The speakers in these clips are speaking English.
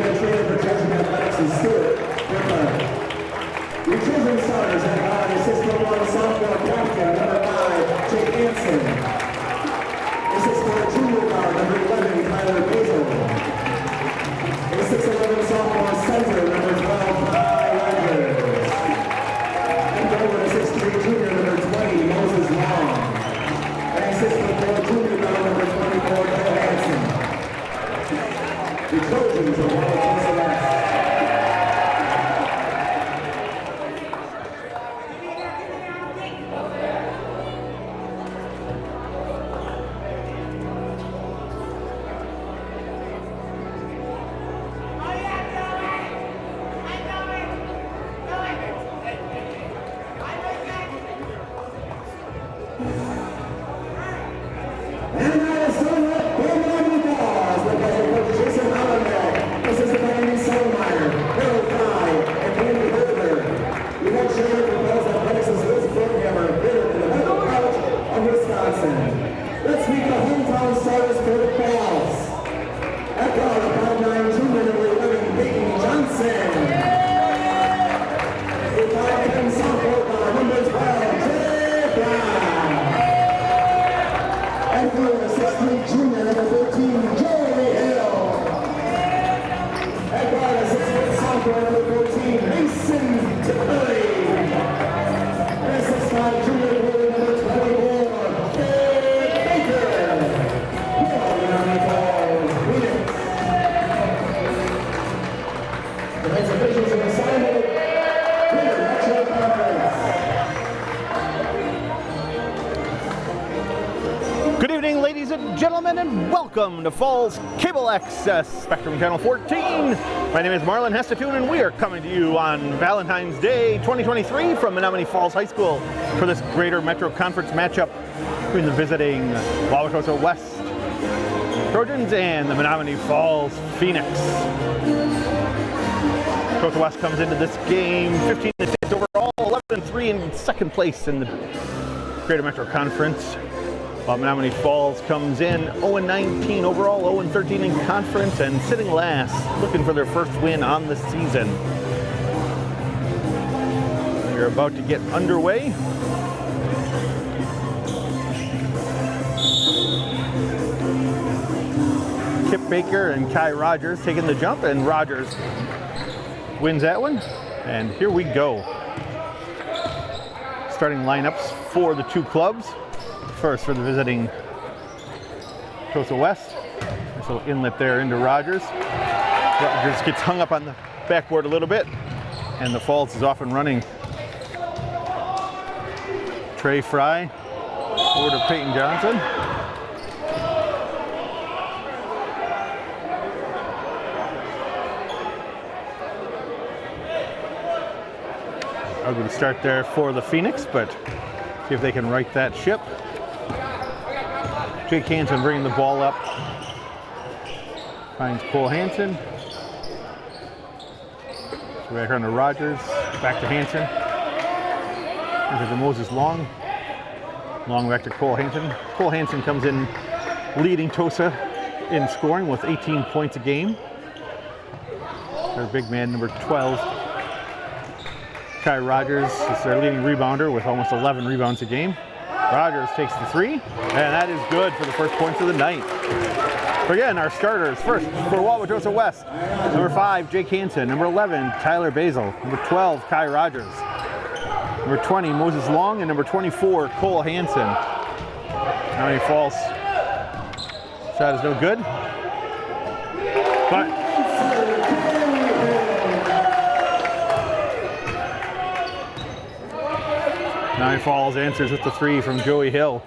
head trainer for Judging Athletics is Stewart Griffin. Your children's starters at 9, assistant one sophomore captain, number 5, Jake Hansen. Assistant junior guard, number 11, Tyler Basil. A 6'11" sophomore center, number 12, Kai Rogers. And over to 6'3" junior, number 20, Moses Long. And assistant 4 junior guard, number 24, Cole Hansen. The Trojans of Wauwatosa West. Let's meet the hometown stars for the Falls. At guard, 5'9" junior, number 11, Peyton Johnson. A 5'10" sophomore guard, number 12, Jay Brown. And for the 6'3" junior, number 13, Joey Hill. At guard, a 6' sophomore, number 14, Mason Tippelly. And a 6'5" junior, number 24. Good evening, ladies and gentlemen, and welcome to Falls Cable Access Spectrum Channel 14. My name is Marlon Hestetune, and we are coming to you on Valentine's Day 2023 from Menomonee Falls High School for this Greater Metro Conference matchup between the visiting Wauwatosa West Trojans and the Menomonee Falls Phoenix. Wauwatosa West comes into this game 15-6 overall, 11-3 in second place in the Greater Metro Conference. While Menomonee Falls comes in 0-19 overall, 0-13 in conference, and sitting last, looking for their first win on the season. We're about to get underway. Kip Baker and Kai Rogers taking the jump, and Rogers wins that one. And here we go. Starting lineups for the two clubs. First for the visiting Wauwatosa West. Nice little inlet there into Rogers. Rogers gets hung up on the backboard a little bit, and the Falls is off and running. Trey Fry over to Peyton Johnson. Ugly start there for the Phoenix, but see if they can right that ship. Jake Hansen bringing the ball up. Finds Cole Hansen. So back around to Rogers. Back to Hansen. Into the Moses Long. Long back to Cole Hansen. Cole Hansen comes in leading Tosa in scoring with 18 points a game. Their big man, number 12. Kai Rogers is their leading rebounder with almost 11 rebounds a game. Rogers takes the three, and that is good for the first points of the night. Again, our starters first for Wauwatosa West. Number 5, Jake Hansen. Number 11, Tyler Basil. Number 12, Kai Rogers. Number 20, Moses Long, and number 24, Cole Hansen. Menomonee Falls shot is no good, but Menomonee Falls answers with the three from Joey Hill.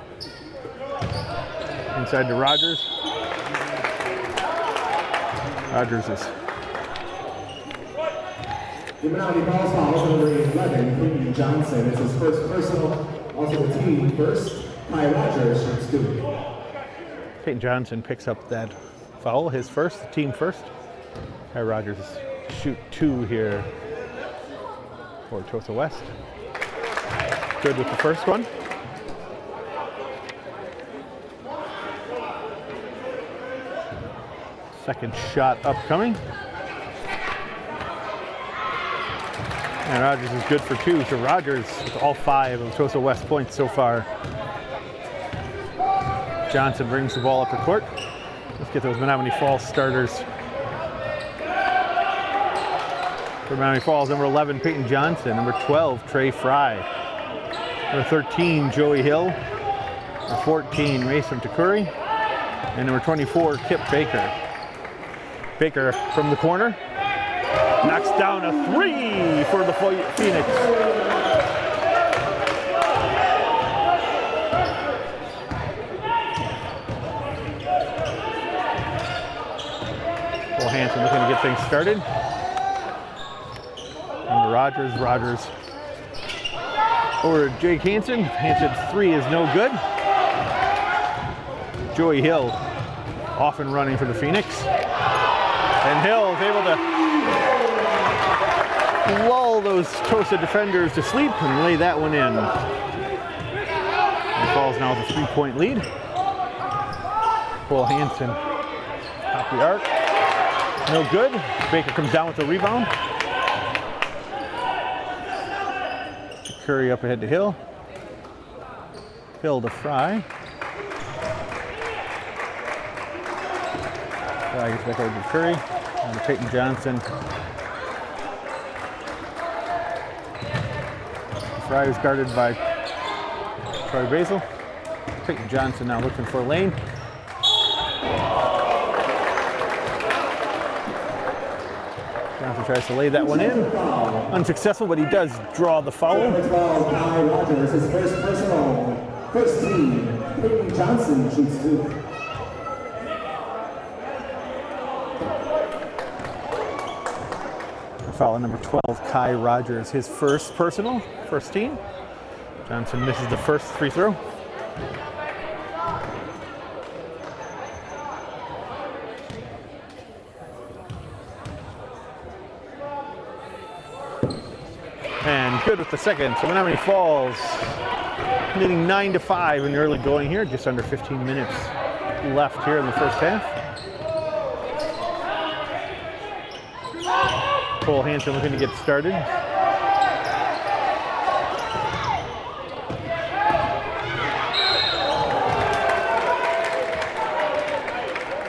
Inside to Rogers. Rogers is. The Menomonee Falls foul, number 11, Peyton Johnson. It's his first personal, also the team first. Kai Rogers shoots 2. Peyton Johnson picks up that foul, his first, the team first. Kai Rogers shoot 2 here for Wauwatosa West. Good with the first one. Second shot upcoming. And Rogers is good for 2, so Rogers with all 5 of Tosa West points so far. Johnson brings the ball up the court. Let's get those Menomonee Falls starters. For Menomonee Falls, number 11, Peyton Johnson. Number 12, Trey Fry. Number 13, Joey Hill. Number 14, Mason Takuri. And number 24, Kip Baker. Baker from the corner. Knocks down a 3 for the Phoenix. Cole Hansen looking to get things started. And Rogers over to Jake Hansen. Hansen's 3 is no good. Joey Hill off and running for the Phoenix. And Hill is able to lull those Tosa defenders to sleep and lay that one in. And Falls now with a 3-point lead. Cole Hansen off the arc. No good. Baker comes down with the rebound. Curry up ahead to Hill. Hill to Fry. Fry gets back over to Curry. And to Peyton Johnson. Fry is guarded by Troy Basil. Peyton Johnson now looking for a lane. Johnson tries to lay that one in. Unsuccessful, but he does draw the foul. Rogers, his first personal. First team, Peyton Johnson shoots 2. Foul number 12, Kai Rogers, his first personal, first team. Johnson misses the first free throw. And good with the second. So Menomonee Falls leading 9-5 in the early going here. Just under 15 minutes left here in the first half. Cole Hansen looking to get started.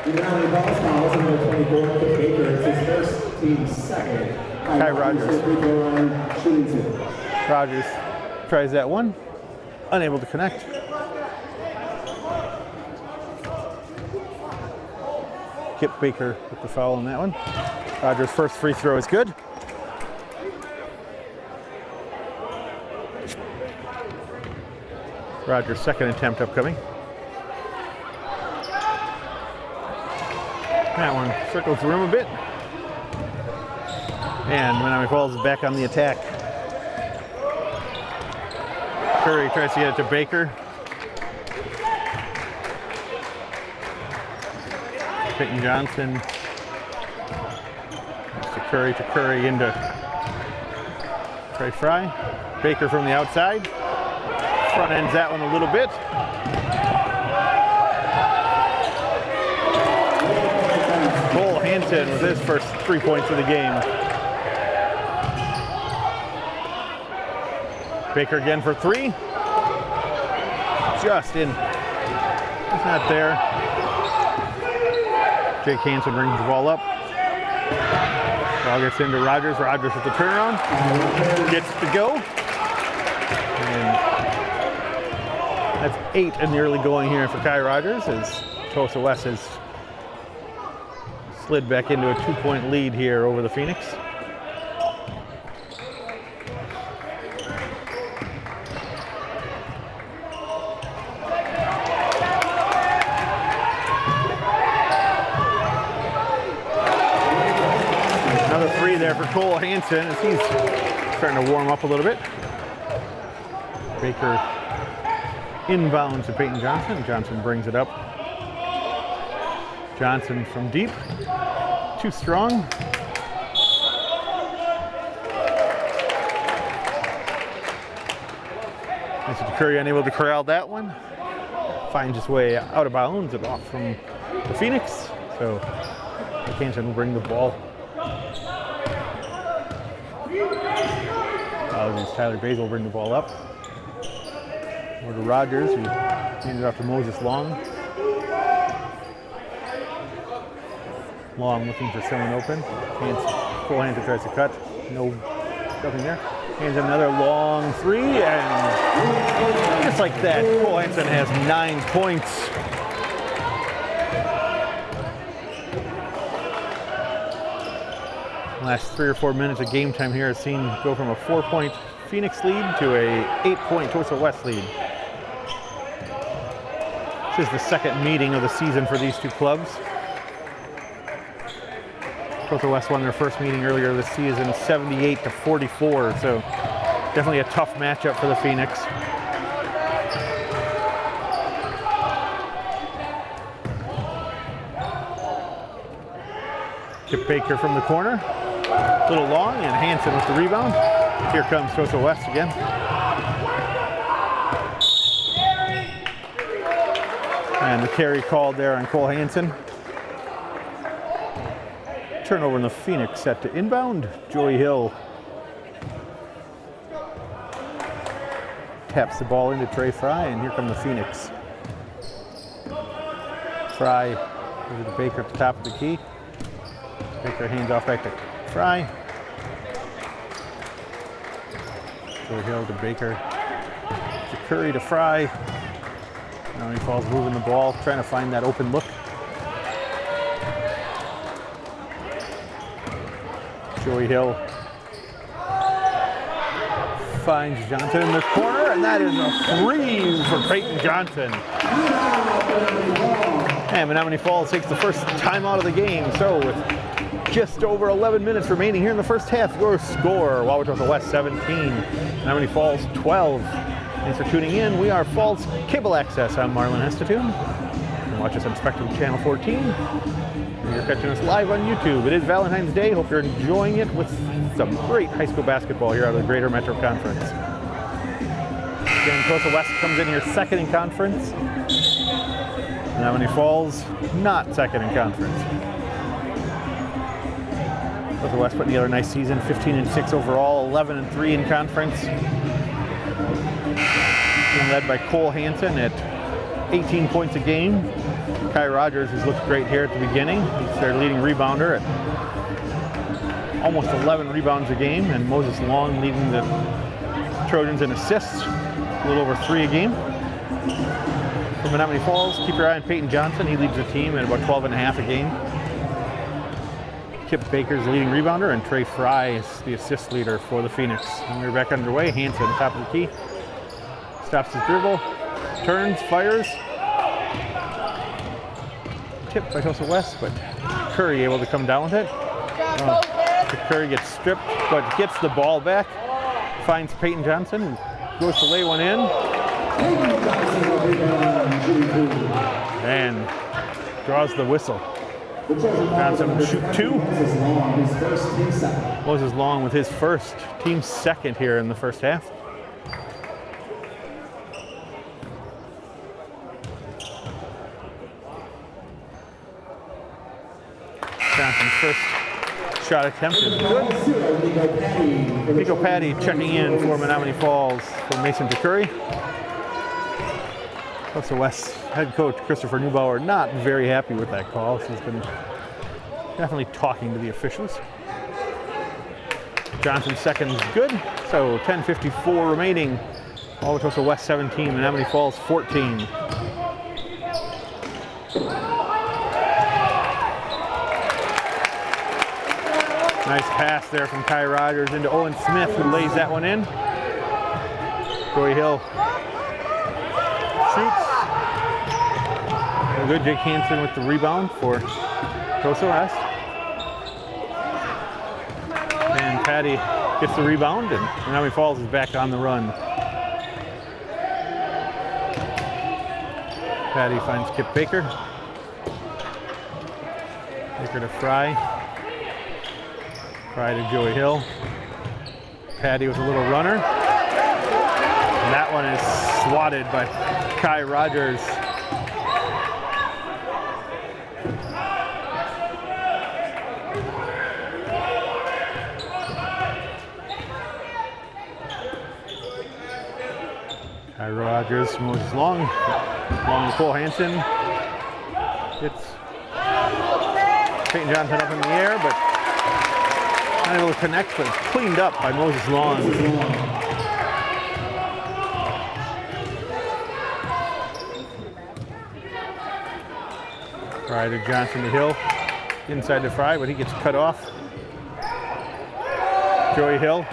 The Menomonee Falls fouls number 24, Kip Baker. It's his first team second. Kai Rogers. Shooting 2. Rogers tries that one. Unable to connect. Kip Baker with the foul on that one. Rogers' first free throw is good. Rogers' second attempt upcoming. That one circles the rim a bit. And Menomonee Falls is back on the attack. Curry tries to get it to Baker. Peyton Johnson to Curry into Trey Fry. Baker from the outside. Front ends that one a little bit. Cole Hansen with his first 3 points of the game. Baker again for 3. Just in. It's not there. Jake Hansen brings the ball up. Ball gets into Rogers. Rogers with the turnaround. Gets to go. And that's 8 in the early going here for Kai Rogers as Tosa West has slid back into a 2-point lead here over the Phoenix. Another 3 there for Cole Hansen as he's starting to warm up a little bit. Baker inbounds to Peyton Johnson. Johnson brings it up. Johnson from deep. Too strong. Mr. Curry unable to corral that one. Finds his way out of bounds and off from the Phoenix. So Hansen will bring the ball. Tyler Basil will bring the ball up. Over to Rogers, who hands it off to Moses Long. Long looking for someone open. Cole Hansen tries to cut. Nothing there. Hands another long three, and just like that, Cole Hansen has 9 points. Last 3 or 4 minutes of game time here has seen go from a 4-point Phoenix lead to a 8-point Tosa West lead. This is the second meeting of the season for these two clubs. Tosa West won their first meeting earlier this season, 78-44, so definitely a tough matchup for the Phoenix. Kip Baker from the corner. A little long, and Hansen with the rebound. Here comes Tosa West again. And the carry called there on Cole Hansen. Turnover in the Phoenix, set to inbound. Joey Hill taps the ball into Trey Fry, and here come the Phoenix. Fry over to Baker at the top of the key. Baker hands off back to Fry. Joey Hill to Baker. To Curry to Fry. Now he falls moving the ball, trying to find that open look. Joey Hill finds Johnson in the corner, and that is a three for Peyton Johnson. And Menomonee Falls takes the first time out of the game. So with just over 11 minutes remaining here in the first half, your score, Wauwatosa West 17, Menomonee Falls 12. Thanks for tuning in. We are Falls Cable Access. I'm Marlon Hestetune. You can watch us on Spectrum Channel 14. You're catching us live on YouTube. It is Valentine's Day. Hope you're enjoying it with some great high school basketball here out of the Greater Metro Conference. Again, Tosa West comes in here second in conference. Menomonee Falls, not second in conference. Tosa West putting together a nice season, 15-6 overall, 11-3 in conference. Being led by Cole Hansen at 18 points a game. Kai Rogers has looked great here at the beginning. He's their leading rebounder at almost 11 rebounds a game, and Moses Long leading the Trojans in assists, a little over 3 a game. For Menomonee Falls, keep your eye on Peyton Johnson. He leads the team at about 12.5 a game. Kip Baker's the leading rebounder, and Trey Fry is the assist leader for the Phoenix. And we're back underway. Hansen, top of the key. Stops his dribble, turns, fires. Tipped by Tosa West, but Curry able to come down with it. Curry gets stripped, but gets the ball back. Finds Peyton Johnson and goes to lay one in. And draws the whistle. Johnson will shoot 2. Moses Long with his first, team second here in the first half. Johnson's first shot attempt is good. Nico Patty checking in for Menomonee Falls for Mason DeCurry. Tosa West head coach Christopher Neubauer not very happy with that call. She's been definitely talking to the officials. Johnson's second is good, so 10:54 remaining. Wauwatosa West 17, Menomonee Falls 14. Nice pass there from Kai Rogers into Owen Smith, who lays that one in. Joey Hill shoots. Good, Jake Hansen with the rebound for Tosa West. And Patty gets the rebound, and Menomonee Falls is back on the run. Patty finds Kip Baker. Baker to Fry. Fry to Joey Hill. Patty with a little runner. And that one is swatted by Kai Rogers. Ty Rogers, Moses Long. Long to Cole Hansen. Gets Peyton Johnson up in the air, but not able to connect, but it's cleaned up by Moses Long. Fry to Johnson to Hill. Inside to Fry, but he gets cut off. Joey Hill.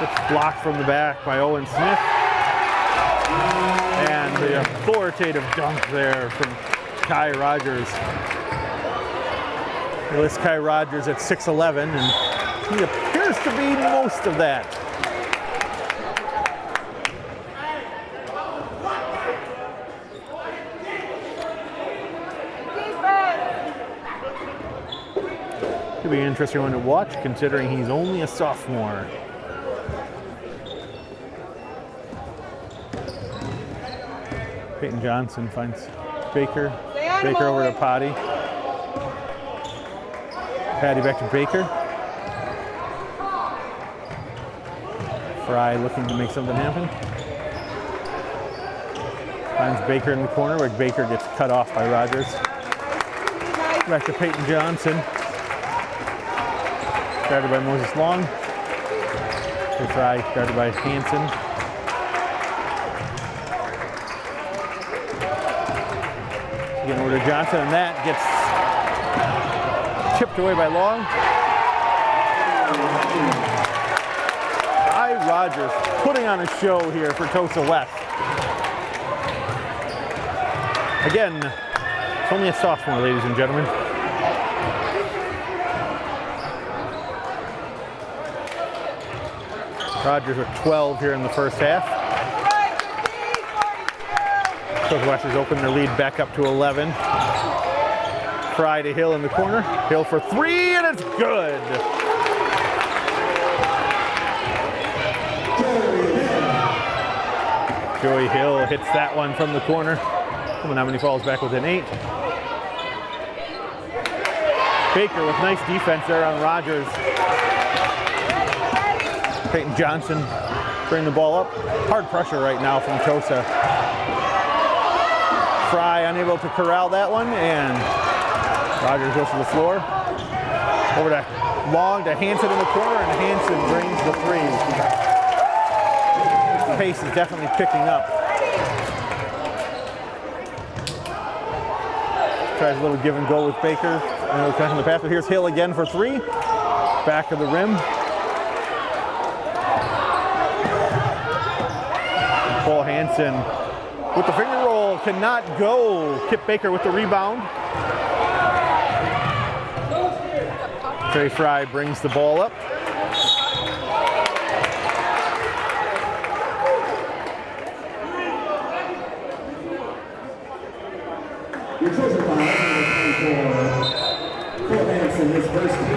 It's blocked from the back by Owen Smith. And the authoritative dunk there from Kai Rogers. He lists Kai Rogers at 6'11", and he appears to be most of that. It'll be an interesting one to watch, considering he's only a sophomore. Peyton Johnson finds Baker. Baker over to Potty. Patty back to Baker. Fry looking to make something happen. Finds Baker in the corner, where Baker gets cut off by Rogers. Back to Peyton Johnson. Guarded by Moses Long. Fry guarded by Hansen. Again over to Johnson, and that gets tipped away by Long. Kai Rogers putting on a show here for Tosa West. Again, it's only a sophomore, ladies and gentlemen. Rogers with 12 here in the first half. Tosa West has opened their lead back up to 11. Fry to Hill in the corner. Hill for three, and it's good. Joey Hill hits that one from the corner. Menomonee falls back within 8. Baker with nice defense there on Rogers. Peyton Johnson bring the ball up. Hard pressure right now from Tosa. Fry unable to corral that one, and Rogers goes to the floor. Over to Long to Hansen in the corner, and Hansen brings the three. The pace is definitely picking up. Tries a little give and go with Baker. And connecting the pass, but here's Hill again for three. Back of the rim. Cole Hansen with the finger roll, cannot go. Kip Baker with the rebound. Trey Fry brings the ball up.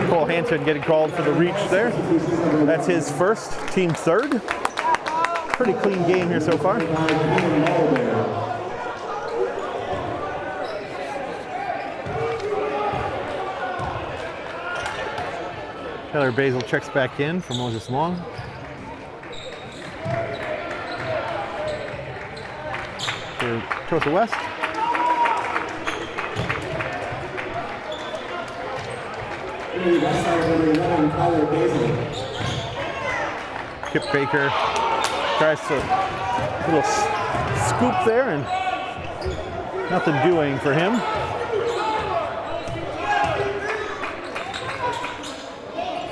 Cole Hansen getting called for the reach there. That's his first, team third. Pretty clean game here so far. Taylor Basil checks back in for Moses Long. For Tosa West. Kip Baker tries to little scoop there, and nothing doing for him.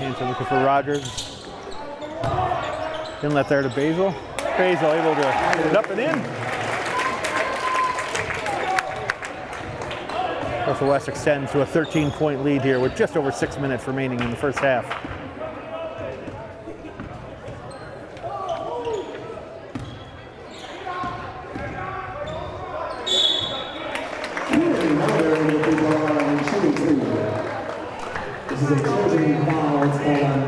Hansen looking for Rogers. Inlet there to Basil. Basil able to get it up and in. Tosa West extends to a 13-point lead here with just over 6 minutes remaining in the first half. This is a closing foul. It's on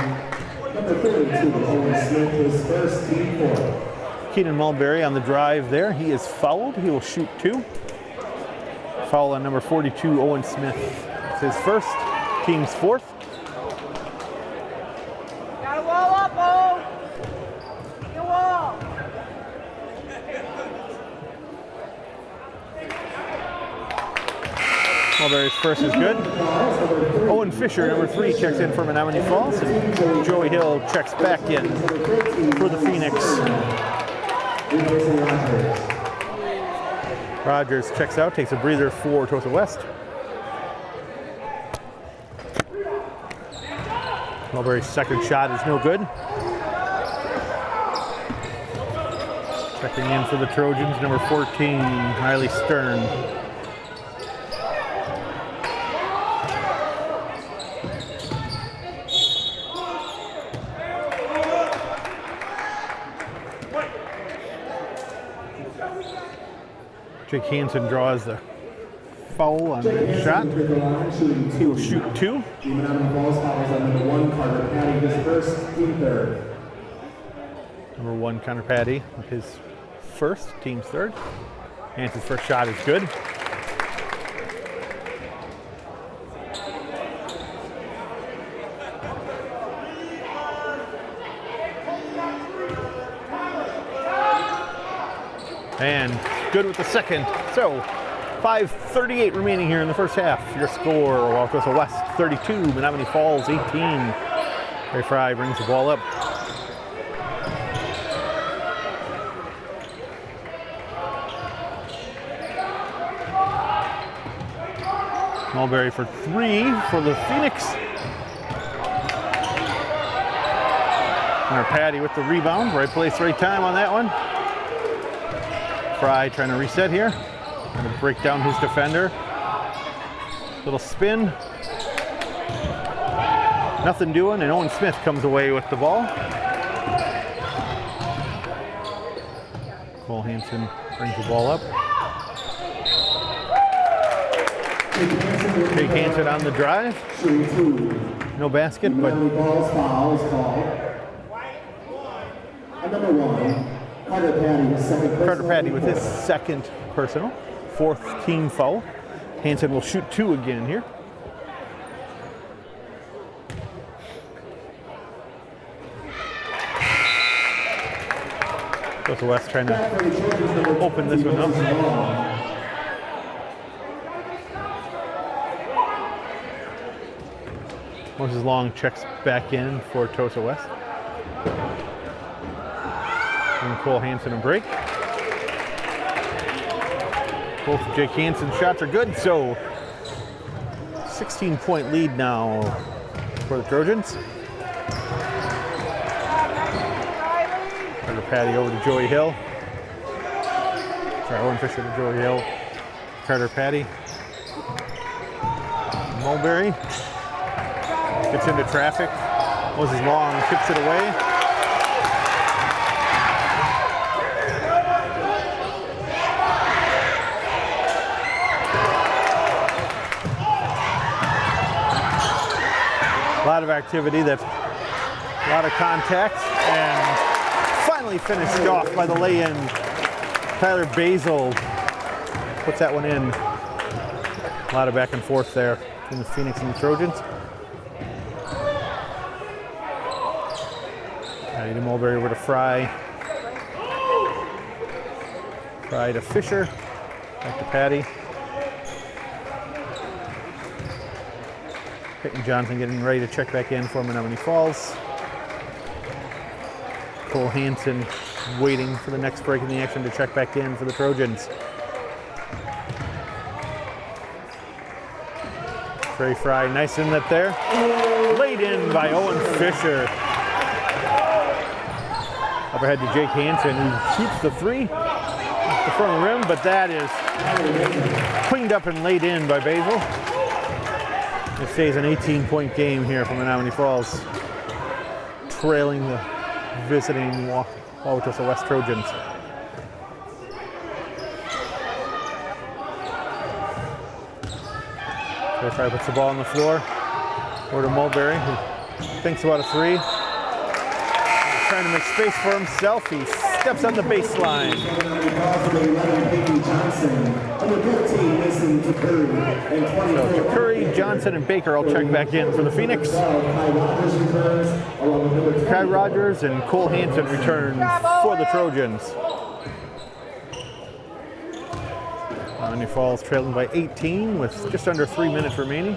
number 32, Owen Smith, his first team foul. Keenan Mulberry on the drive there. He is fouled. He will shoot 2. Foul on number 42, Owen Smith. It's his first, team's 4th. Got a wall up, Mulberry's first is good. Owen Fisher, number 3, checks in for Menomonee Falls. And Joey Hill checks back in for the Phoenix. Rogers checks out, takes a breather for Tosa West. Mulberry's second shot is no good. Checking in for the Trojans, number 14, Riley Stern. Jake Hansen draws the foul on that shot. He will shoot 2. The Menomonee Falls fouls on number 1, Carter Patty, his first, team third. Number 1, Connor Patty with his first, team's third. Hansen's first shot is good. And good with the second. So 5:38 remaining here in the first half. Your score, Wauwatosa West 32, Menomonee Falls 18. Ray Fry brings the ball up. Mulberry for 3 for the Phoenix. Connor Patty with the rebound. Right place, right time on that one. Fry trying to reset here. Trying to break down his defender. Little spin. Nothing doing, and Owen Smith comes away with the ball. Cole Hansen brings the ball up. Jake Hansen on the drive. No basket, but Foul is called. And number 1, Carter Patty, his second personal. Carter Patty with his second personal. 4th team foul. Hansen will shoot 2 again here. Tosa West trying to open this one up. Moses Long checks back in for Tosa West. And Cole Hansen a break. Both Jake Hansen's shots are good, so 16-point lead now for the Trojans. Carter Patty over to Joey Hill. Sorry, Owen Fisher to Joey Hill. Carter Patty. Mulberry gets into traffic. Moses Long chips it away. A lot of activity, a lot of contact, and finally finished off by the lay-in. Tyler Basil puts that one in. A lot of back and forth there between the Phoenix and the Trojans. To Mulberry over to Fry. Fry to Fisher. Back to Patty. Peyton Johnson getting ready to check back in for Menomonee Falls. Cole Hansen waiting for the next break in the action to check back in for the Trojans. Trey Fry, nice inlet there. Laid in by Owen Fisher. Up ahead to Jake Hansen, who shoots the 3 off the front of the rim, but that is cleaned up and laid in by Basil. It stays an 18-point game here for Menomonee Falls, trailing the visiting Wauwatosa West Trojans. Trey puts the ball on the floor. Over to Mulberry, who thinks about a 3. Trying to make space for himself. He steps on the baseline. So Curry, Johnson, and Baker all check back in for the Phoenix. Kai Rogers and Cole Hansen return for the Trojans. Menomonee Falls trailing by 18 with just under 3 minutes remaining.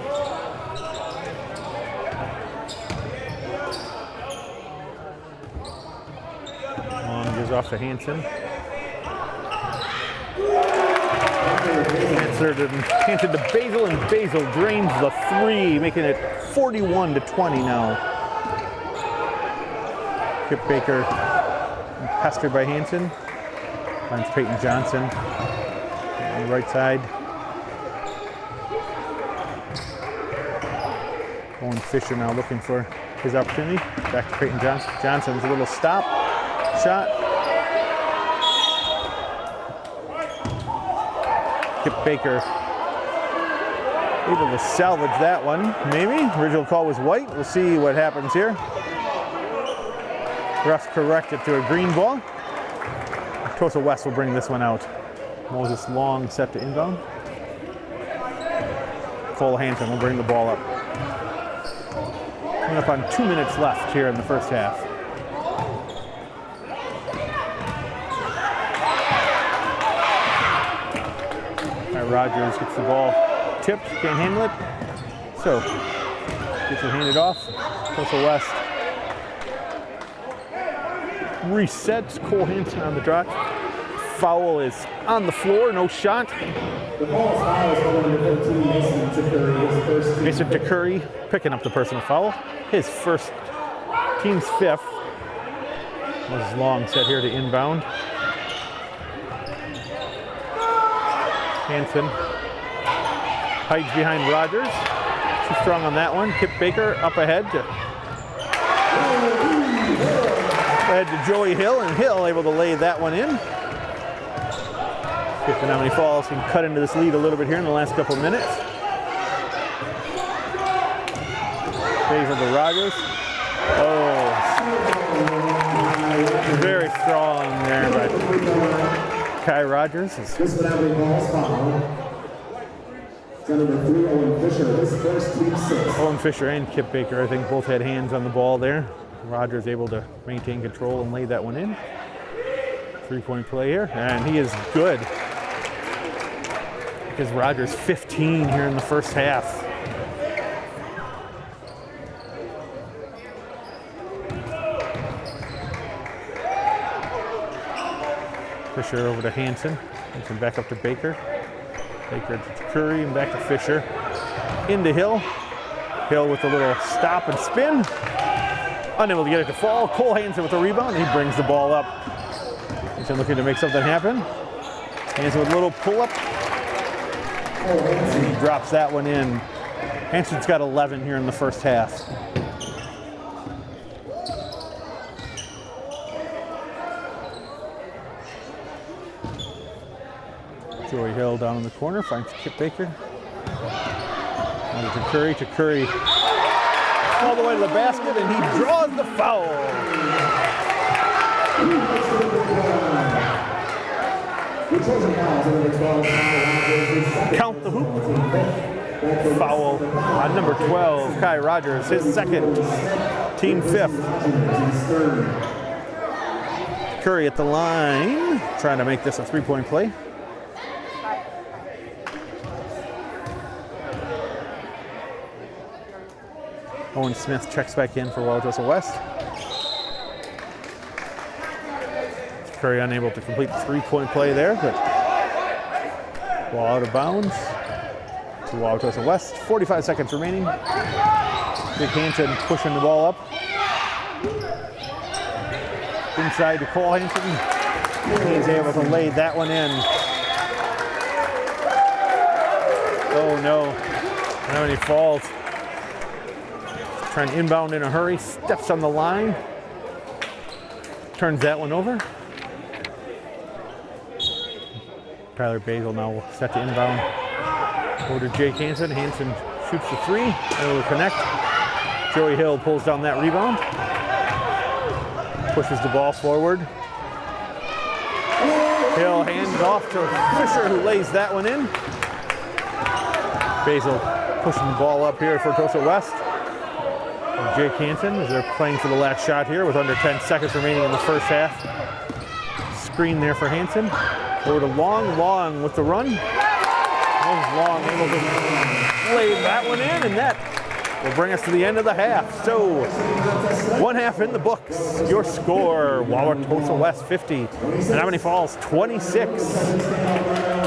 Long gives off to Hansen. Answered to Basil, and Basil drains the 3, making it 41-20 now. Kip Baker pestered by Hansen. Finds Peyton Johnson on the right side. Owen Fisher now looking for his opportunity. Back to Peyton Johnson. Johnson's a little stop shot. Kip Baker able to salvage that one, maybe. Original call was white. We'll see what happens here. Refs correct it to a green ball. Wauwatosa West will bring this one out. Moses Long set to inbound. Cole Hansen will bring the ball up. Coming up on 2 minutes left here in the first half. Rogers gets the ball tipped, can't handle it. So, gets it handed off. Wauwatosa West resets. Cole Hansen on the drop. Foul is on the floor, no shot. The ball foul is going to 15, Mason DeCurry, his first team. Mason DeCurry picking up the personal foul. His first, team's 5th. Was Long set here to inbound. Hansen hides behind Rogers. Too strong on that one. Kip Baker up ahead to Joey Hill, and Hill able to lay that one in. If Menomonee Falls can cut into this lead a little bit here in the last couple minutes. Basil to Rogers. Oh, very strong there, but Kai Rogers is. This Menomonee Falls foul. It's number 3, Owen Fisher. His first team 6. Owen Fisher and Kip Baker, I think, both had hands on the ball there. Rogers able to maintain control and lay that one in. 3-point play here, and he is good. Because Rogers 15 here in the first half. Fisher over to Hansen. Hansen back up to Baker. Baker to Curry and back to Fisher. Into Hill. Hill with a little stop and spin. Unable to get it to fall. Cole Hansen with the rebound. He brings the ball up. Hansen looking to make something happen. Hansen with a little pull up. And he drops that one in. Hansen's got 11 here in the first half. Joey Hill down in the corner, finds Kip Baker. To Curry, all the way to the basket, and he draws the foul. Count the hoop. Foul on number 12, Kai Rogers, his second, team 5th. Curry at the line, trying to make this a 3-point play. Owen Smith checks back in for Wauwatosa West. Curry unable to complete the 3-point play there, but ball out of bounds to Wauwatosa West. 45 seconds remaining. Big Hansen pushing the ball up. Inside to Cole Hansen. He's able to lay that one in. Oh no, Menomonee Falls. Trying to inbound in a hurry, steps on the line, turns that one over. Tyler Basil now set to inbound. Over to Jake Hansen. Hansen shoots the 3, able to connect. Joey Hill pulls down that rebound. Pushes the ball forward. Hill hands off to Fisher, who lays that one in. Basil pushing the ball up here for Wauwatosa West. Jake Hansen, as they're playing for the last shot here with under 10 seconds remaining in the first half. Screen there for Hansen. Over to Long with the run. Long able to lay that one in, and that will bring us to the end of the half. So, one half in the books. Your score, Wauwatosa West 50, Menomonee Falls 26.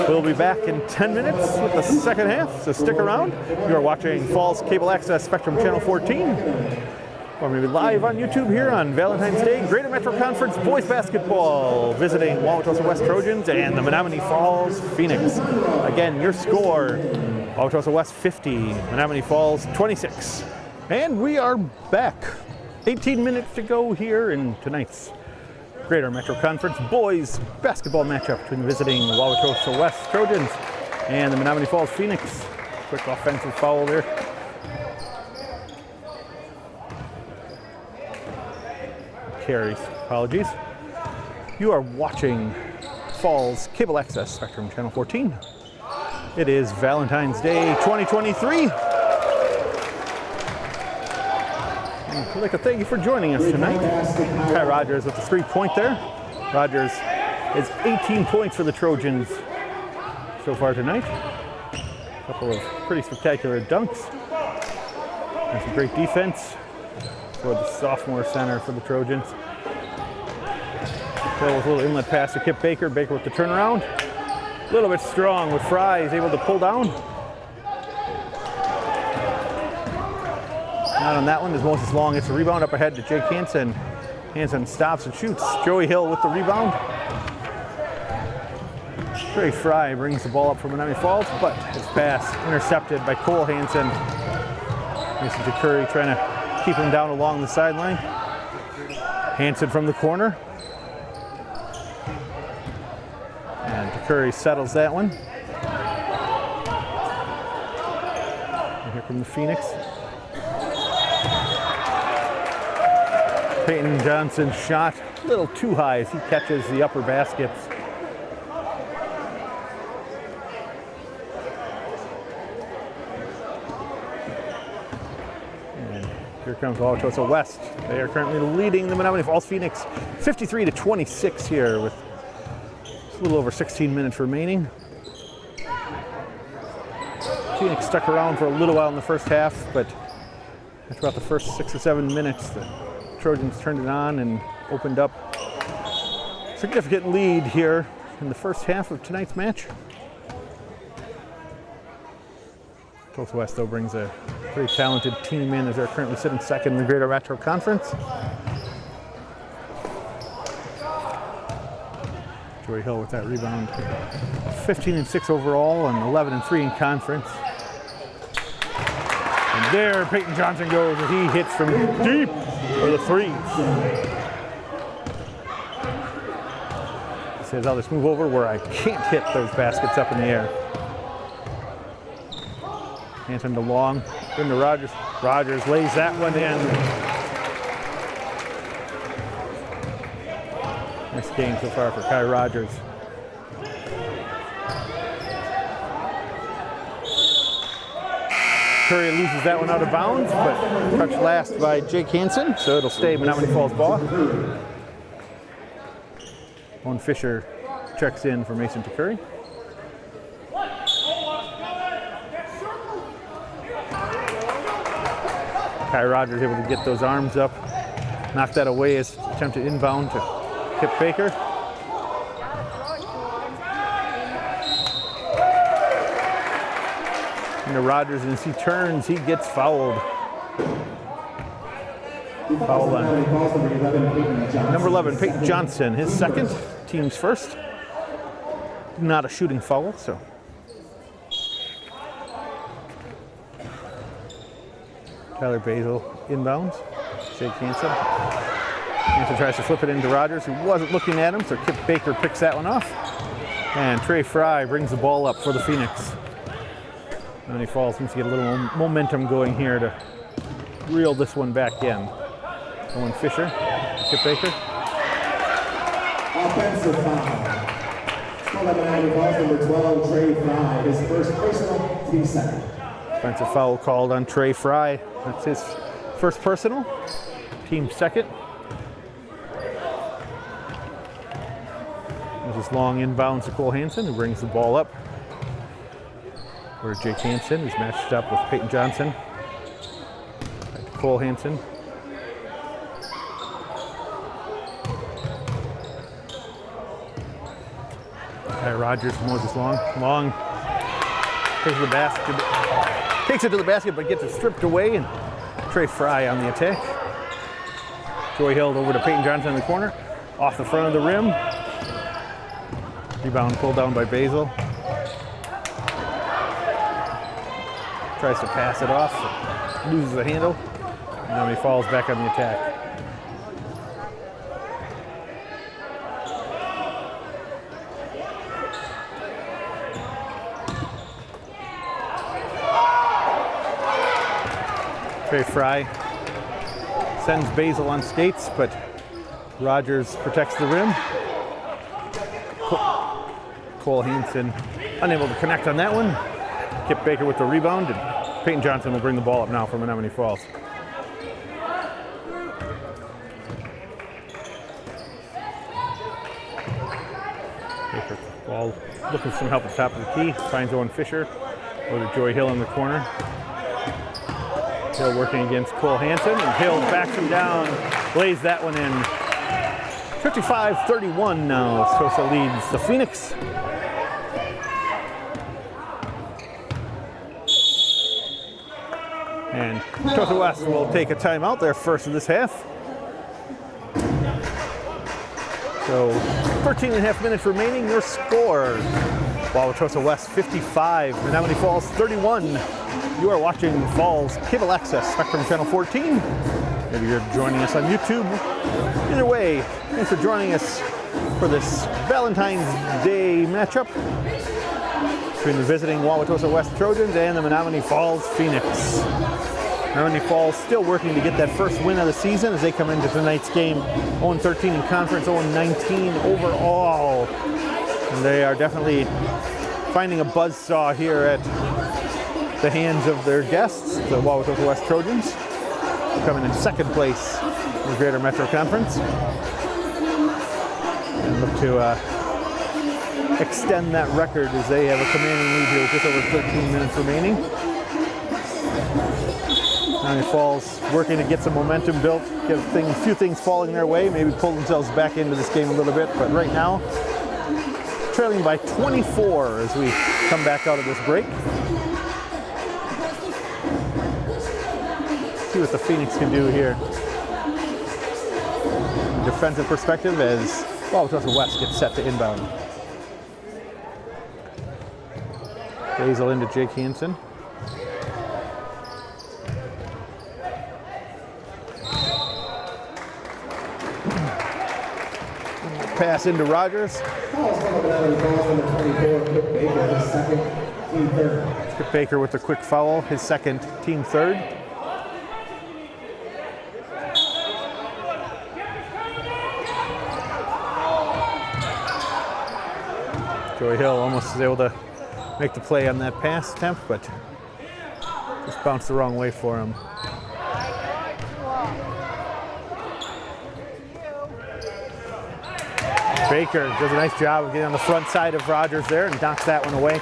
We'll be back in 10 minutes with the second half, so stick around. You are watching Falls Cable Access Spectrum Channel 14. Or maybe live on YouTube here on Valentine's Day. Greater Metro Conference Boys Basketball, visiting Wauwatosa West Trojans and the Menomonee Falls Phoenix. Again, your score, Wauwatosa West 50, Menomonee Falls 26. And we are back. 18 minutes to go here in tonight's Greater Metro Conference Boys Basketball matchup between the visiting Wauwatosa West Trojans and the Menomonee Falls Phoenix. Quick offensive foul there. Carries. Apologies. You are watching Falls Cable Access Spectrum Channel 14. It is Valentine's Day 2023. And I'd like to thank you for joining us tonight. Kai Rogers with the 3-point there. Rogers is 18 points for the Trojans so far tonight. A couple of pretty spectacular dunks. And some great defense for the sophomore center for the Trojans. Well, with a little inlet pass to Kip Baker. Baker with the turnaround. A little bit strong with Fry. He's able to pull down. Not on that one as Moses Long gets a rebound up ahead to Jake Hansen. Hansen stops and shoots. Joey Hill with the rebound. Trey Fry brings the ball up from Menomonee Falls, but his pass intercepted by Cole Hansen. Mason Curry trying to keep him down along the sideline. Hansen from the corner. And Curry settles that one. And here from the Phoenix. Peyton Johnson's shot a little too high as he catches the upper baskets. And here comes Wauwatosa West. They are currently leading the Menomonee Falls Phoenix 53-26 here with a little over 16 minutes remaining. Phoenix stuck around for a little while in the first half, but after about the first 6 or 7 minutes, the Trojans turned it on and opened up a significant lead here in the first half of tonight's match. Wauwatosa West, though, brings a pretty talented team in as they're currently sitting second in the Greater Metro Conference. Joey Hill with that rebound. 15-6 overall and 11-3 in conference. And there Peyton Johnson goes as he hits from deep for the 3. He says, I'll just move over where I can't hit those baskets up in the air. Hansen to Long, into Rogers. Rogers lays that one in. Nice game so far for Kai Rogers. Curry loses that one out of bounds, but touched last by Jake Hansen, so it'll stay Menomonee Falls ball. Owen Fisher checks in for Mason to Curry. Kai Rogers able to get those arms up, knock that away as attempted inbound to Kip Baker. Into Rogers, and as he turns, he gets fouled. Foul on number 11, Peyton Johnson, his second, team's first. Not a shooting foul, so. Tyler Basil inbounds. Jake Hansen. Hansen tries to flip it into Rogers, who wasn't looking at him, so Kip Baker picks that one off. And Trey Fry brings the ball up for the Phoenix. Menomonee Falls needs to get a little momentum going here to reel this one back in. Owen Fisher, Kip Baker. Offensive foul. Scored by Menomonee Falls, number 12, Trey Fry. His first personal, team second. Offensive foul called on Trey Fry. That's his first personal, team second. This is long inbounds to Cole Hansen, who brings the ball up. Where Jake Hansen is matched up with Peyton Johnson. Back to Cole Hansen. Rogers, Moses Long. Long takes it to the basket, but gets it stripped away, and Trey Fry on the attack. Joy Hill over to Peyton Johnson in the corner, off the front of the rim. Rebound pulled down by Basil. Tries to pass it off, loses the handle, and then he falls back on the attack. Trey Fry sends Basil on skates, but Rogers protects the rim. Cole Hansen unable to connect on that one. Kip Baker with the rebound, and Peyton Johnson will bring the ball up now for Menomonee Falls. Baker ball looking for some help at the top of the key. Finds Owen Fisher. Over to Joy Hill in the corner. Hill working against Cole Hansen, and Hill backs him down, lays that one in. 55-31 now. Tosa leads the Phoenix. And Tosa West will take a timeout there first of this half. So 13 and a half minutes remaining. Your score: Wauwatosa West 55, Menomonee Falls 31. You are watching Falls Cable Access, Spectrum Channel 14. Maybe you're joining us on YouTube. Either way, thanks for joining us for this Valentine's Day matchup between the visiting Wauwatosa West Trojans and the Menomonee Falls Phoenix. Menomonee Falls still working to get that first win of the season as they come into tonight's game 0-13 in conference, 0-19 overall. And they are definitely finding a buzzsaw here at the hands of their guests, the Wauwatosa West Trojans, coming in second place in the Greater Metro Conference. And look to extend that record as they have a commanding lead here with just over 13 minutes remaining. Menomonee Falls working to get some momentum built, get a few things falling their way, maybe pull themselves back into this game a little bit, but right now, trailing by 24 as we come back out of this break. See what the Phoenix can do here. Defensive perspective as Wauwatosa West gets set to inbound. Basil into Jake Hansen. Pass into Rogers. Kip Baker with a quick foul, his second, team third. Joy Hill almost was able to make the play on that pass attempt, but just bounced the wrong way for him. Baker does a nice job of getting on the front side of Rogers there and knocks that one away.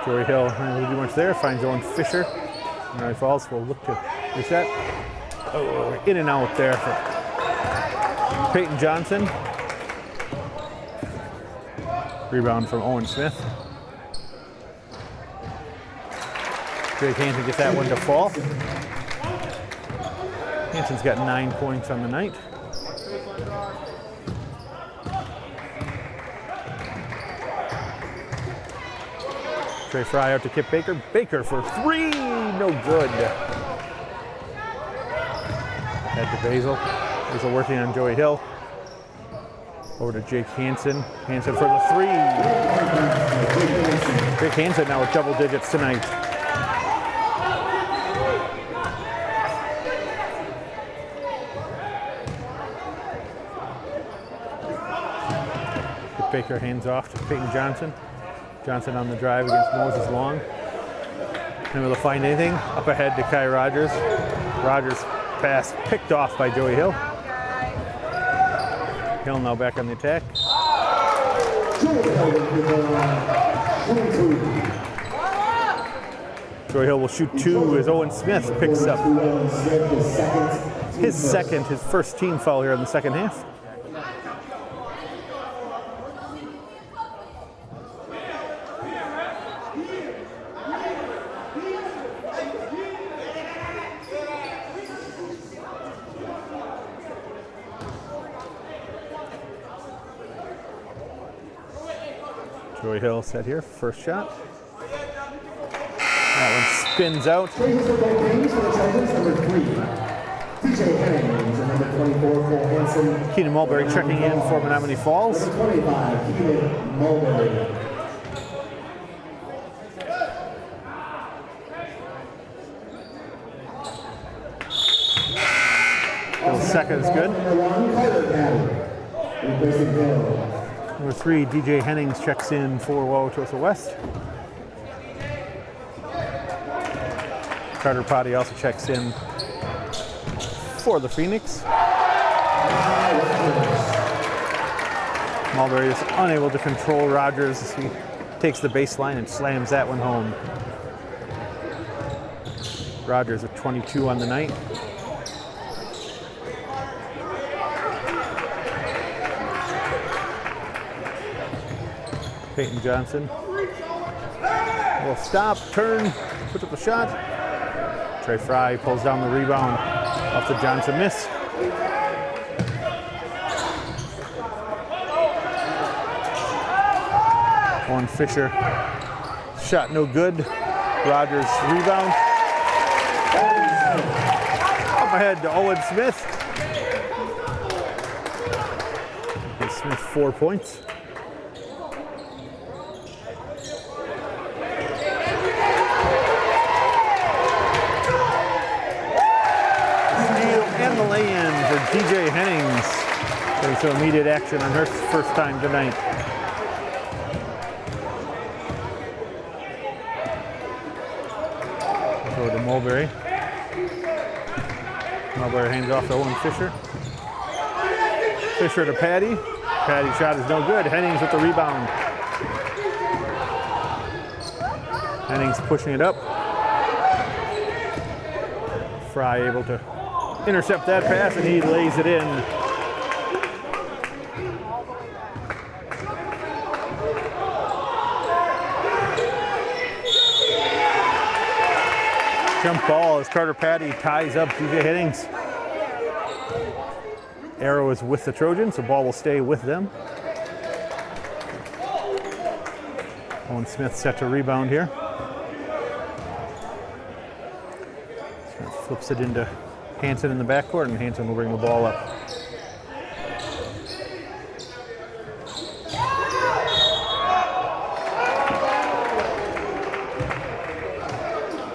Joy Hill, not really do much there, finds Owen Fisher. Menomonee Falls will look to reset. Oh, in and out there for Peyton Johnson. Rebound from Owen Smith. Jake Hansen gets that one to fall. Hansen's got 9 points on the night. Trey Fry out to Kip Baker. Baker for three, no good. Head to Basil. Basil working on Joey Hill. Over to Jake Hansen. Hansen for the three. Jake Hansen now with double digits tonight. Kip Baker hands off to Peyton Johnson. Johnson on the drive against Moses Long. Unable to find anything. Up ahead to Kai Rogers. Rogers pass picked off by Joey Hill. Hill now back on the attack. Joey Hill will shoot 2 as Owen Smith picks up his first team foul here in the second half. Joey Hill set here, first shot. That one spins out. Keenan Mulberry checking in for Menomonee Falls. Hill's second is good. Number 3, DJ Hennings checks in for Wauwatosa West. Carter Potty also checks in for the Phoenix. Mulberry is unable to control Rogers as he takes the baseline and slams that one home. Rogers with 22 on the night. Peyton Johnson will stop, turn, put up the shot. Trey Fry pulls down the rebound off the Johnson miss. Owen Fisher, shot no good. Rogers rebound. Up ahead to Owen Smith. Gives Smith 4 points. DJ Hennings getting some immediate action on her first time tonight. Go to Mulberry. Mulberry hands off to Owen Fisher. Fisher to Patty. Patty's shot is no good. Hennings with the rebound. Hennings pushing it up. Fry able to intercept that pass, and he lays it in. Jump ball as Carter Patty ties up DJ Hennings. Arrow is with the Trojans, the ball will stay with them. Owen Smith set to rebound here. Smith flips it into Hanson in the backcourt, and Hanson will bring the ball up.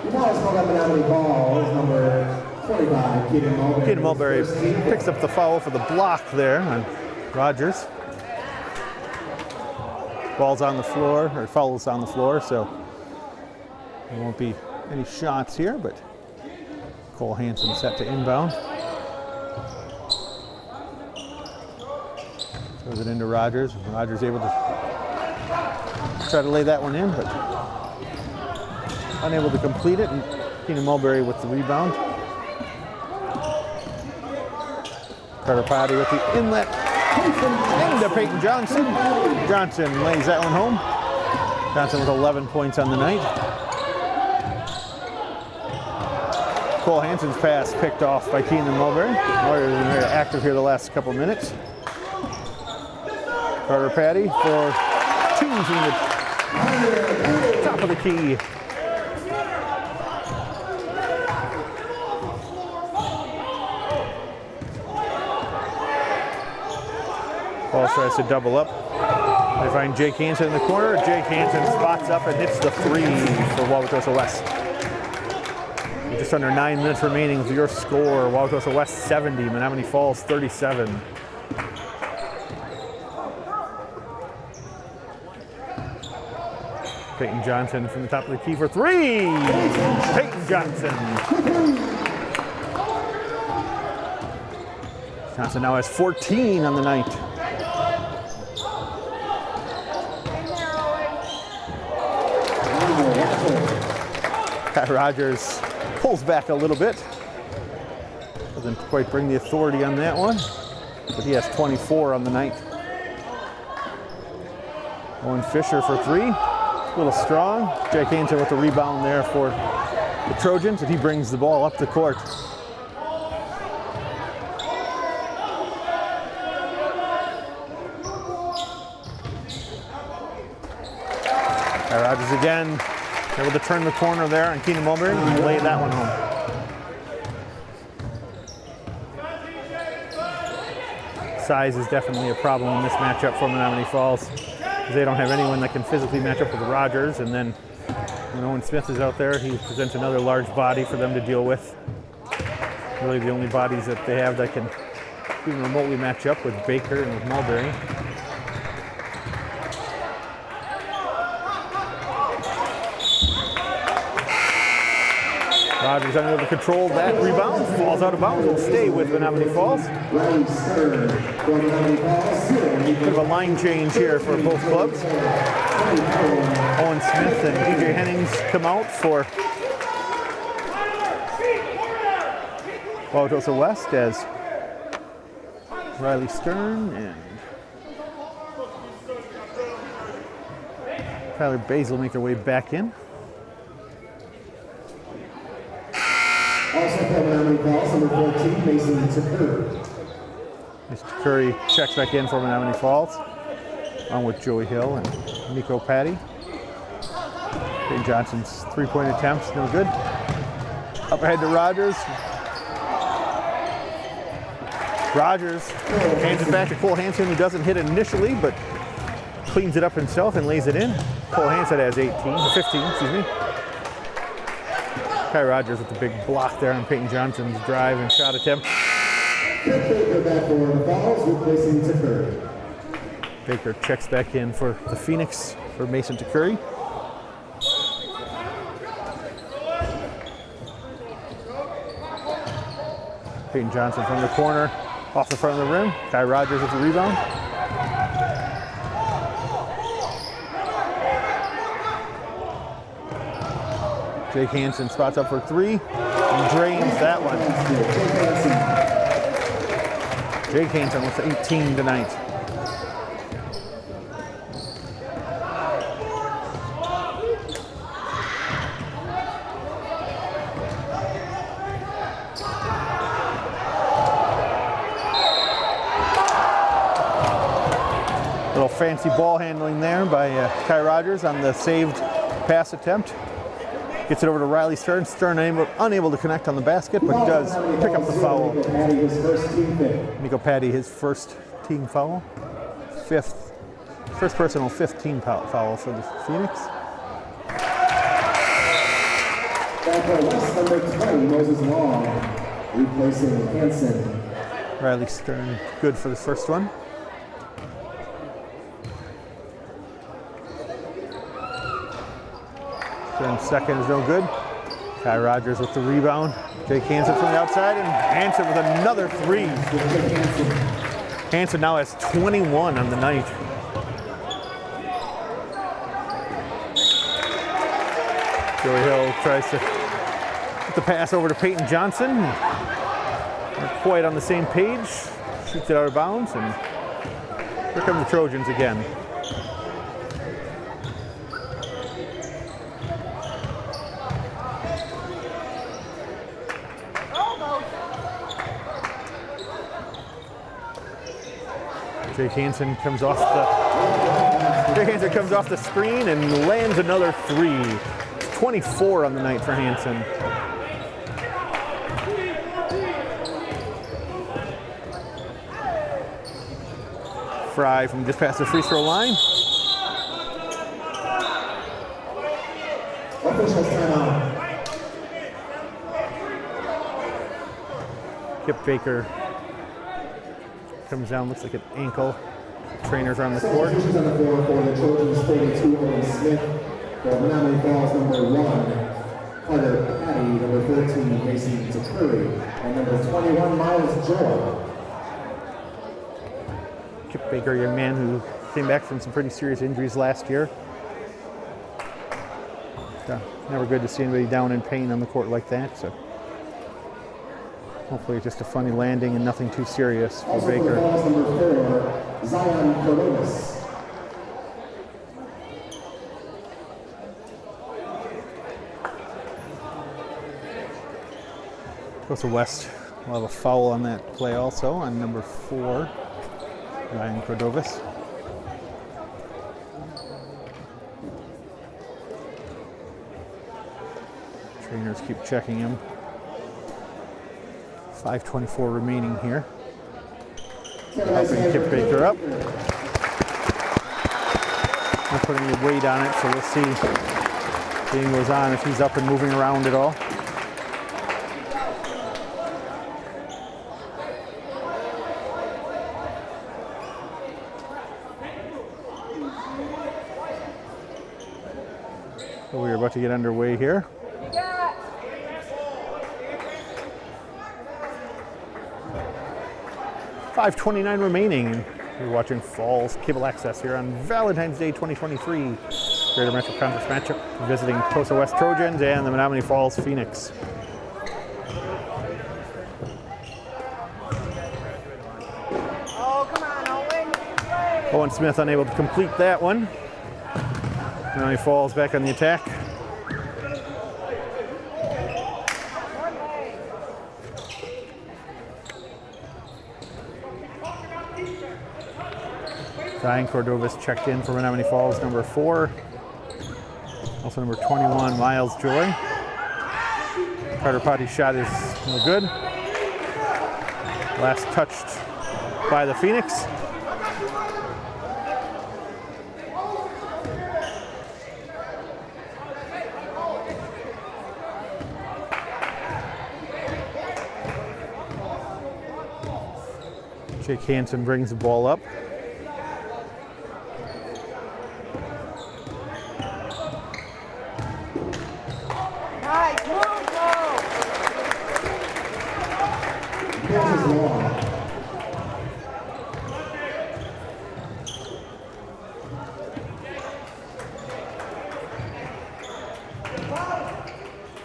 The ball is called up and out of the ball is number 25, Keenan Mulberry. Keenan Mulberry picks up the foul for the block there on Rogers. Ball's on the floor, or foul's on the floor, so there won't be any shots here, but Cole Hanson set to inbound. Throws it into Rogers. Rogers able to try to lay that one in, but unable to complete it. And Keenan Mulberry with the rebound. Carter Potty with the inlet. Into Peyton Johnson. Johnson lays that one home. Johnson with 11 points on the night. Cole Hanson's pass picked off by Keenan Mulberry. Warriors have been very active here the last couple minutes. Carter Patty for 2 from the top of the key. Ball tries to double up. They find Jake Hanson in the corner. Jake Hanson spots up and hits the 3 for Wauwatosa West. Just under 9 minutes remaining with your score. Wauwatosa West 70, Menomonee Falls 37. Peyton Johnson from the top of the key for three. Peyton Johnson. Johnson now has 14 on the night. Pat Rogers pulls back a little bit. Doesn't quite bring the authority on that one, but he has 24 on the night. Owen Fisher for three, a little strong. Jake Hansen with the rebound there for the Trojans, and he brings the ball up the court. Rogers again, able to turn the corner there on Keenan Mulberry and lay that one home. Size is definitely a problem in this matchup for Menomonee Falls. They don't have anyone that can physically match up with Rogers, and then when Owen Smith is out there, he presents another large body for them to deal with. Really the only bodies that they have that can even remotely match up with Baker and with Mulberry. Rogers unable to control that rebound, falls out of bounds, will stay with Menomonee Falls. Bit of a line change here for both clubs. Owen Smith and DJ Hennings come out for Wauwatosa West as Riley Stern and Tyler Basil make their way back in. Also for Menomonee Falls, number 14, Mason Curry. Mr. Curry checks back in for Menomonee Falls, along with Joey Hill and Nico Patty. Peyton Johnson's three-point attempts, no good. Up ahead to Rogers. Rogers hands it back to Cole Hansen, who doesn't hit initially, but cleans it up himself and lays it in. Cole Hansen has 15, excuse me. Kai Rogers with the big block there on Peyton Johnson's drive and shot attempt. Baker back for the Falls, replacing Curry. Baker checks back in for the Phoenix for Mason Curry. Peyton Johnson from the corner, off the front of the rim. Kai Rogers with the rebound. Jake Hansen spots up for three and drains that one. Jake Hansen with 18 tonight. Little fancy ball handling there by Kai Rogers on the saved pass attempt. Gets it over to Riley Stern. Stern unable to connect on the basket, but does pick up the foul. Nico Patty, his first team foul. First personal 15 foul for the Phoenix. Back for West, number 20, Moses Long, replacing Hansen. Riley Stern, good for the first one. Stern's second is no good. Kai Rogers with the rebound. Jake Hansen from the outside, and Hansen with another three. Hansen now has 21 on the night. Joey Hill tries to get the pass over to Peyton Johnson. Not quite on the same page. Shoots it out of bounds, and here come the Trojans again. Jake Hansen comes off the screen and lands another three. 24 on the night for Hansen. Fry from just past the free throw line. Kip Baker comes down, looks like an ankle. Trainers on the court. Substitutions on the floor for the Trojans, 42, Owen Smith, For Menomonee Falls, number 1, Carter Patty, number 14, Mason Curry, and number 21, Miles Joy. Kip Baker, a young man who came back from some pretty serious injuries last year. Never good to see anybody down in pain on the court like that. So hopefully just a funny landing and nothing too serious for Also Baker. For Falls, number 4, Zion Coronas. Tosa West will have a foul on that play also on number 4, Ryan Cordovas. Trainers keep checking him. 5:24 remaining here. Helping Kip Baker up. Not putting any weight on it, so we'll see if the game goes on, if he's up and moving around at all. So we are about to get underway here. 5:29 remaining. You're watching Falls Cable Access here on Valentine's Day 2023. Greater Metro Conference matchup visiting Tosa West Trojans and the Menomonee Falls Phoenix. Oh, come on, Owen. Owen Smith unable to complete that one. Menomonee Falls back on the attack. Ryan Cordovas checked in for Menomonee Falls, number 4. Also number 21, Miles Joy. Carter Potty's shot is no good. Last touched by the Phoenix. Jake Hansen brings the ball up.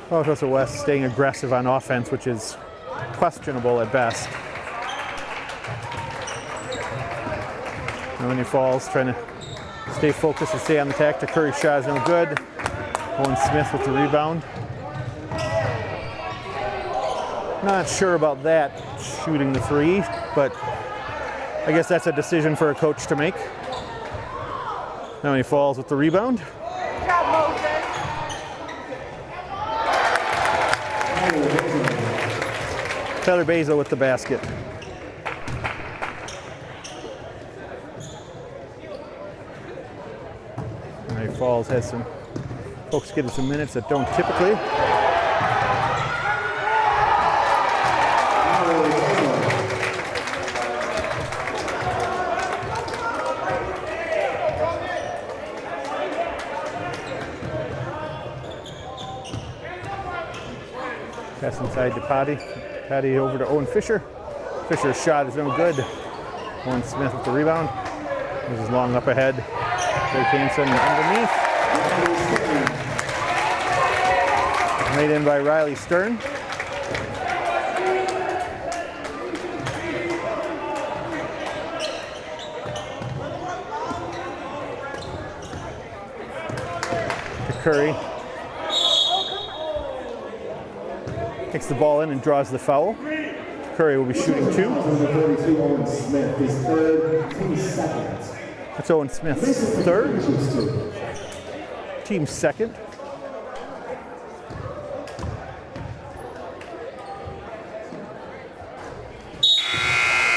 Wauwatosa West staying aggressive on offense, which is questionable at best. Menomonee Falls trying to stay focused and stay on the attack. The Curry shot is no good. Owen Smith with the rebound. Not sure about that, shooting the 3, but I guess that's a decision for a coach to make. Menomonee Falls with the rebound. Good job, Moses. Tyler Basil with the basket. Menomonee Falls has some folks getting some minutes that don't typically. Pass inside to Potty. Potty over to Owen Fisher. Fisher's shot is no good. Owen Smith with the rebound. This is long up ahead. Jake Hansen underneath. Made in by Riley Stern. To Curry. Takes the ball in and draws the foul. Curry will be shooting 2. Number 42, Owen Smith, his third, team second. That's Owen Smith's third. Team second.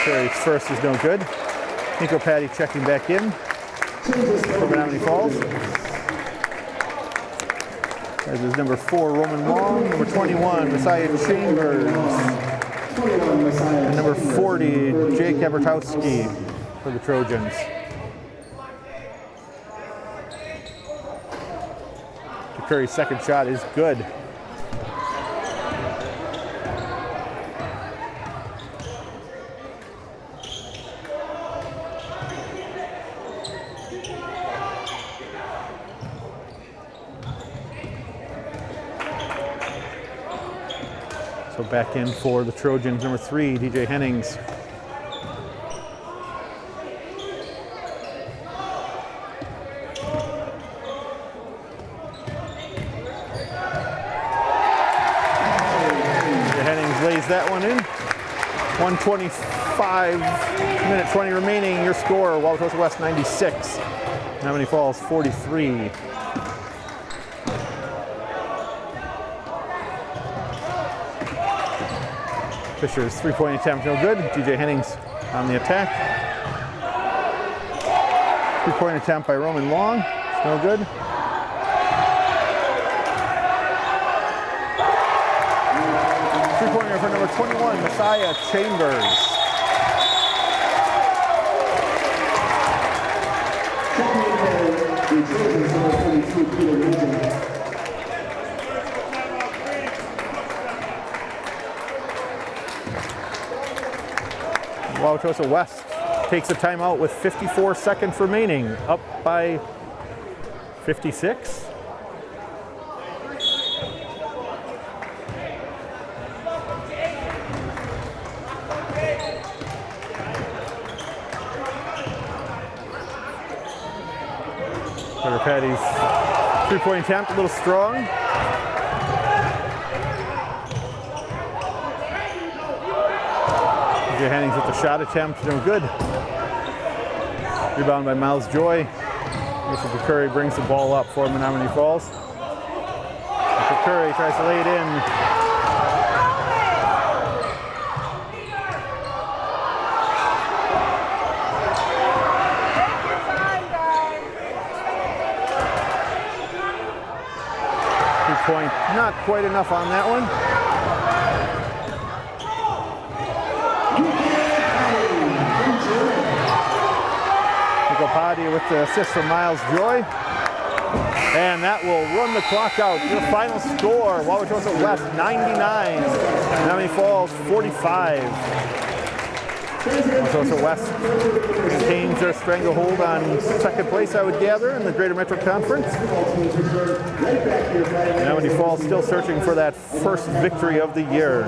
Curry's first is no good. Nico Patty checking back in for Menomonee Falls. As is number 4, Roman Long, number 21, Messiah Chambers, and number 40, Jake Ebertowski for the Trojans. Curry's second shot is good. So back in for the Trojans, number 3, DJ Hennings. Lays that one in. 1:25, minute 20 remaining. Your score, Wauwatosa West 96. Menomonee Falls 43. Fisher's 3-point attempt, no good. DJ Hennings on the attack. 3-point attempt by Roman Long, it's no good. Three-pointer for number 21, Messiah Chambers. Wauwatosa West takes a timeout with 54 seconds remaining, up by 56. Carter Patty's three-point attempt, a little strong. DJ Hennings with the shot attempt, no good. Rebound by Miles Joy. Mr. Curry brings the ball up for Menomonee Falls. Mr. Curry tries to lay it in. Point, not quite enough on that one. Paddy with the assist from Miles Joy. And that will run the clock out. Your final score, Wauwatosa West 99, Menomonee Falls 45. Wauwatosa West maintains their stranglehold on second place, I would gather, in the Greater Metro Conference. Menomonee Falls still searching for that first victory of the year.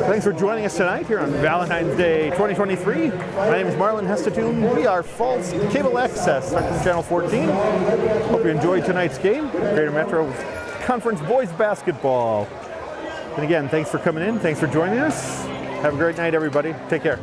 Thanks for joining us tonight here on Valentine's Day 2023. My name is Marlon Hestetune. We are Falls Cable Access, from Channel 14. Hope you enjoyed tonight's game. Greater Metro Conference Boys Basketball. And again, thanks for coming in. Thanks for joining us. Have a great night, everybody. Take care.